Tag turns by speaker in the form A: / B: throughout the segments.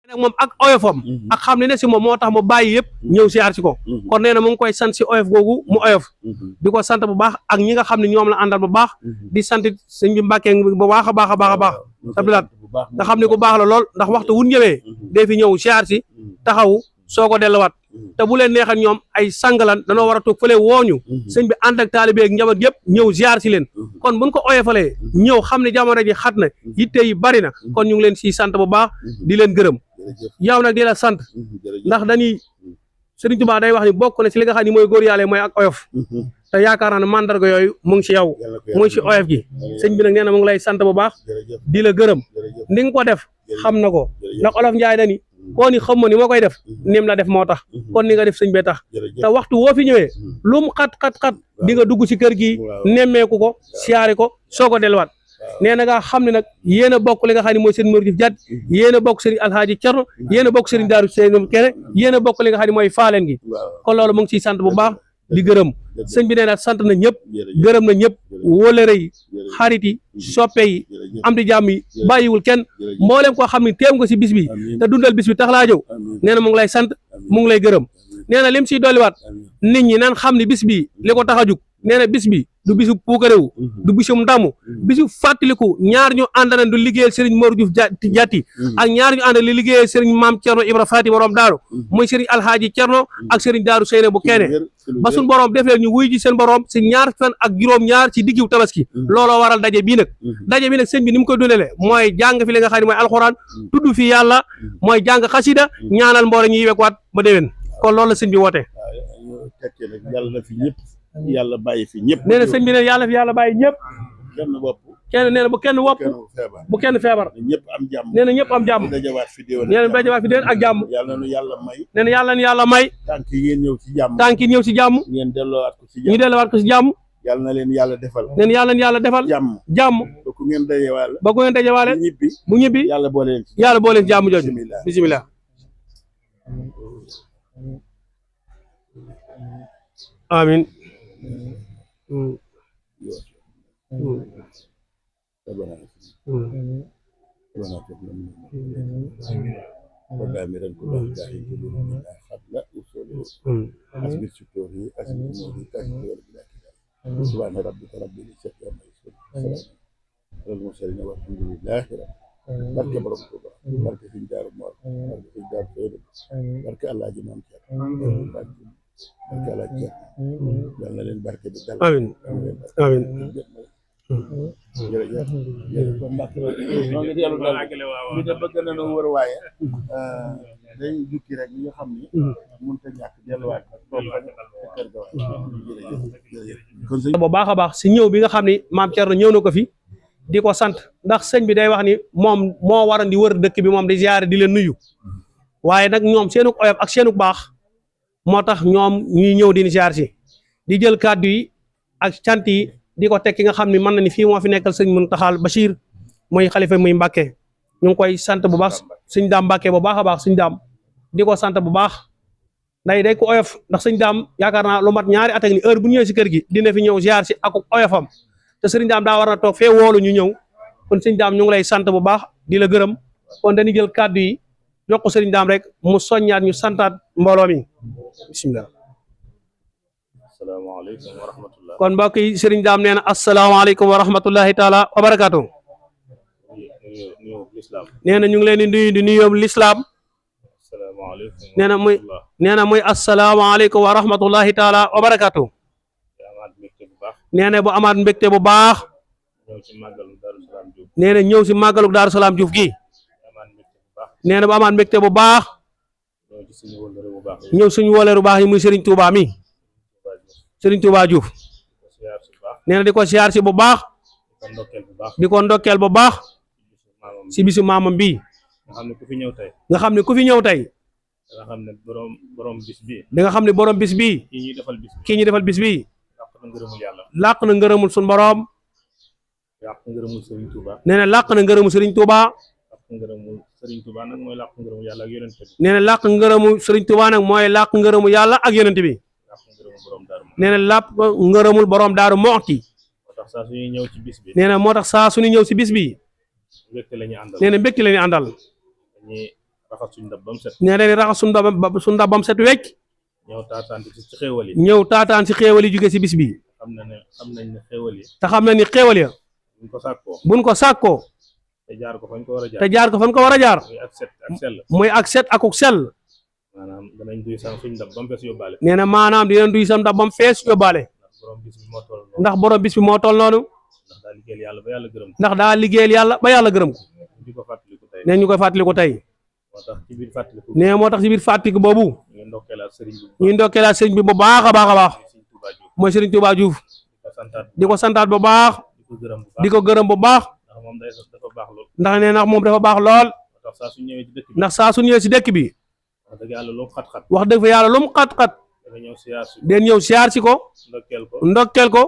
A: nag moom ak oyofam ak xam ne si moom moo tax mu bàyyi yëpp ñëw siyaar si ko kon nee na mu ngi koy sant si oyof googu mu oyof di ko sant bu baax ak ñi nga xam ne ñoom la àndal bu baax di sant sëñ bi Mbàkke bu baax a baax a baax a baax sablaat nga xam ne ku baax la lool ndax waxtu wun ñëwee dee fi ñëw siyaar si taxawu soo ko delluwaat te bu leen neexal ñoom ay sangalan danoo war a toog fële wooñu sëñ bi ànd ak taalibe ak njaboot yëpp ñëw ziar si leen kon buñ ko oyofalee ñëw xam ne jamono ji xat na yitte yi bari na kon ñu ngi leen si sant bu baax di leen gërëm yow nag di la sant ndax dañuy Sëriñ Tuubaa day wax ni bokk na si li nga xam ne mooy góor yàlla mooy ak oyof te yaakaar naa ne mandarga yooyu mu ngi si yow mu ngi si oyof gi sëñ bi nag nee na mu ngi lay sant bu baax di la gërëm ni nga ko def xam na ko ndax olof Njaay dani koo ni xam ma ni moo koy def nim la def moo tax kon ni nga def sëñ bee tax te waxtu woo fi ñëwee lu mu xat di nga dugg si kër gi nemmeeku ko siyaari ko soo ko delluwaat nee na nga xam ne nag yéen a bokk li nga xam ne mooy seen Mor Diouf Diatt yéen a bokk sëriñ Alhaaji Cerno yéen a bokk sëriñ Daaru Seynu Kene yéen a bokk li nga xam ne mooy faaleen gi kon loolu mu ngi ciy sant bu baax di gërëm sëñ bi nee na sant na ñëpp gërëm na ñëpp wóolare yi xarit yi soppe yi am di jàmm yi bàyyiwul kenn mboolem koo xam ne teew nga si bis bi te dundal bis bi tax laa jëw nee na mu ngi lay sant mu ngi lay gërëm nee na lim siy dolliwaat nit ñi nan xam ne bis bi li ko tax a jug nee na bis bi du bisu puukarewu du bisum ndamu bisu fàttaliku ñaar ñu àndana du liggéeyal sëriñ Mor Diouf Diatt ak ñaar ñu àndal li liggéeyal sëriñ Maam Cerno Ibra Faati borom daaru muy sëriñ Alhaaji Cerno ak sëriñ Daaru Seyne bu Kene ba suñ borom def leen ñu wuy ji seen borom si ñaar fan ak juróom-ñaar ci diggiw tabaski looloo waral daje bii nag sëñ bi ni mu koy dundale mooy jàng fi li nga xam ne mooy alxuraan tudd fi yàlla mooy jàng xasida ñaanal mboole ñu yiwekuwaat ba déwén kon loolu la sëñ bi woote
B: yàlla bàyyi fi ñëpp
A: nee na sëñ bi ne yàlla fi yàlla bàyyi ñëpp kenn nee na bu kenn wopp bu kenn feebar
B: ñëpp am jàmm
A: nee na ñëpp am jàmm
B: dajawaat fi déwén
A: nee na dajawaat fi déwén ak jàmm
B: yàlla nu yàlla may
A: nee na yàlla nu yàlla may
B: tànk yi ngeen ñëw ci jàmm
A: tànk yi ñëw ci jàmm
B: ngeen delloowaat ko ci jàmm
A: ñu delloowaat ko ci jàmm
B: yàlla na leen yàlla defal
A: nee na yàlla na yàlla defal jàmm
B: ba ku ngeen dajewaale
A: ba ku ngeen dajewaale bu ñibbi
B: yàlla boole leen
A: yàlla boole leen jàmm jooju bismillah amin
B: ودامرا كل داعي قلوبنا قبل وصوله أسبر شكره أسبر نوره كاشف والبلاك سبحان ربك رب العزة عما يصفون على المرسلين والحمد لله رب بركة بركة بركة في دار الموت بركة في دار خير بركة الله جمال خير بركة الله خير يلا للبركة بالدار
A: آمين آمين
B: jërëjëf ñu de bëgg nañu wër waaye day jukki rek ñi nga xam ni mënut a ñàkk delluwaat toog kër ga
A: bu baax a baax si ñëw bi nga xam ni maam Thierno ñëw na ko fi di ko sant ndax sëñ bi day wax ni moom moo waran di wër dëkk bi moom di ziyaare di leen nuyu waaye nag ñoom seenuk oyof ak seenuk baax moo tax ñoom ñuy ñëw di ziyaar si di jël kàddu yi ak cant yi di ko teg ki nga xam ne mën na ni fii moo fi nekkal sëñ Muntaxa Bachir muy xalifa muy Mbàkke ñu ngi koy sant bu baax sëñ Daam Mbàkke bu baax a baax sëñ Daam di ko sant bu baax day ko oyof ndax sëñ Daam yaakaar naa lu mat ñaari at ak ni heure bu ñëwee si kër gi dina fi ñëw ziar si ak oyofam te sëñ Daam daa war na toog fee woolu ñu ñëw kon sëñ Daam ñu ngi lay sant bu baax di la gërëm kon dañuy jël kàddu yi jox ko sëñ Daam rek mu soññaat ñu santaat mbooloo mi bismillah.
B: asalaamaaleykum wa rahmatullah.
A: kon mbokk yi sëriñ Daam nee na asalaamaaleykum wa rahmatullahi taala wa barakaatu. nee na ñu ngi leen di nuyu di nuyoo lislaam. nee na muy asalaamaaleykum wa rahmatullahi taala wa barakaatu. nee na bu amaat mbégte bu baax. nee na ñëw si màggalu Daaru Salaam Diouf gi. nee na bu amaat mbégte bu baax. ñëw suñu wóoleeru baax yi muy sëriñ Touba mi. Sëriñ Touba Diouf nee na di ko siyaar si bu baax di ko ndokkeel bu baax si bisu maamam bii nga xam ne ku fi ñëw tey da nga xam ne borom bis bii da nga xam ne borom bis bii kii ñuy defal bis bii làq na ngërëmul suñu borom nee na làq na ngërëmul Sëriñ Touba nee na làq ngërëmul Sëriñ Touba nag mooy làq ngërëmu yàlla ak yonent bi nee na làpp ngërëmul borom Daaru Muxti nee na moo tax saa suñu ñëw ci bis bi nee na mbégte la ñu àndal
C: raxas suñu ndab ba mu set.
A: nee na raxas suñu ndab ba mu set wecc.
C: ñëw taataan ci xéewal yi.
A: ñëw taataan ci xéewal yi jóge si bis bi.
C: xam nañ ne xéewal yi.
A: te xam na ni xéewal ya. buñ ko sàkkoo.
C: te jaar ko fañ ko war a jaar.
A: te jaar ko fañ ko war a jaar.
C: muy ak set ak sell.
A: muy ak set akuk sell.
C: maanaam danañ duy suñu ndab ba mu fees yóbbaale.
A: nee na maanaam dinañ duy sam ndab ba mu fees yóbbaale. ndax borom bis bi moo toll noonu.
C: ndax daa liggéeyal yàlla ba yàlla gërëm ko.
A: ndax daa liggéeyal yàlla ba yàlla gërëm ko.
C: di ko fàttaliku tey.
A: nee ñu koy fàttaliku tey.
C: moo tax ci biir fàttaliku.
A: nee moo tax ci biir fàttaliku boobu.
C: ñuy
A: ñuy ndokkeelaat sëriñ bi bu baax a baax a baax. mooy sëriñ Touba Diouf. di ko santaat bu baax. di ko gërëm bu baax. ndax nee na moom dafa baax lool. ndax saa su ñëwee si dëkk bi.
C: wax dëgg yàlla lu mu xat-xat.
A: wax dëgg fa yàlla lu mu xat-xat. den ñëw siyaar si ko. ndokkeel ko.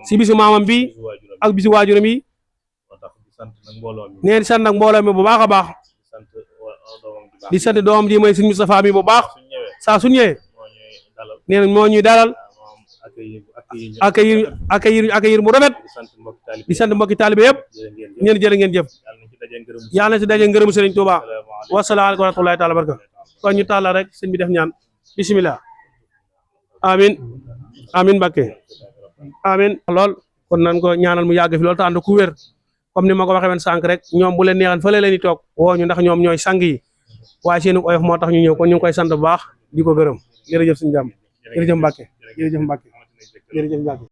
A: si bisu maamam bi ak bisu waajuram yi. nee di sant nag mbooloo mi bu baax a baax. di sant doomam ji mooy sëñ Moustapha mi bu baax. saa su ñëwee. nee na moo ñuy dalal. accueillir mu rafet. di sant mbokki taalibe yëpp. ñeen jërë ngeen jëf. yàlla na si daje ngërëmu Sëriñ Tuuba. wasalaamaaleykum wa rahmatullahi taala baraka. kon ñu tàllal rek sëñ bi def ñaan. bismillah. amin amin Mbakke amin lool kon nan ko ñaanal mu yàgg fi loolu te ànd ku wér comme ni ma ko waxee woon sànq rek ñoom bu leen neexan fële leen di toog woo ñu ndax ñoom ñooy sang yi waaye seenu oyof moo tax ñu ñëw kon ñu ngi koy sant bu baax di ko gërëm jërëjëf suñu jàmm jërëjëf Mbakke jërëjëf Mbakke jërëjëf Mbakke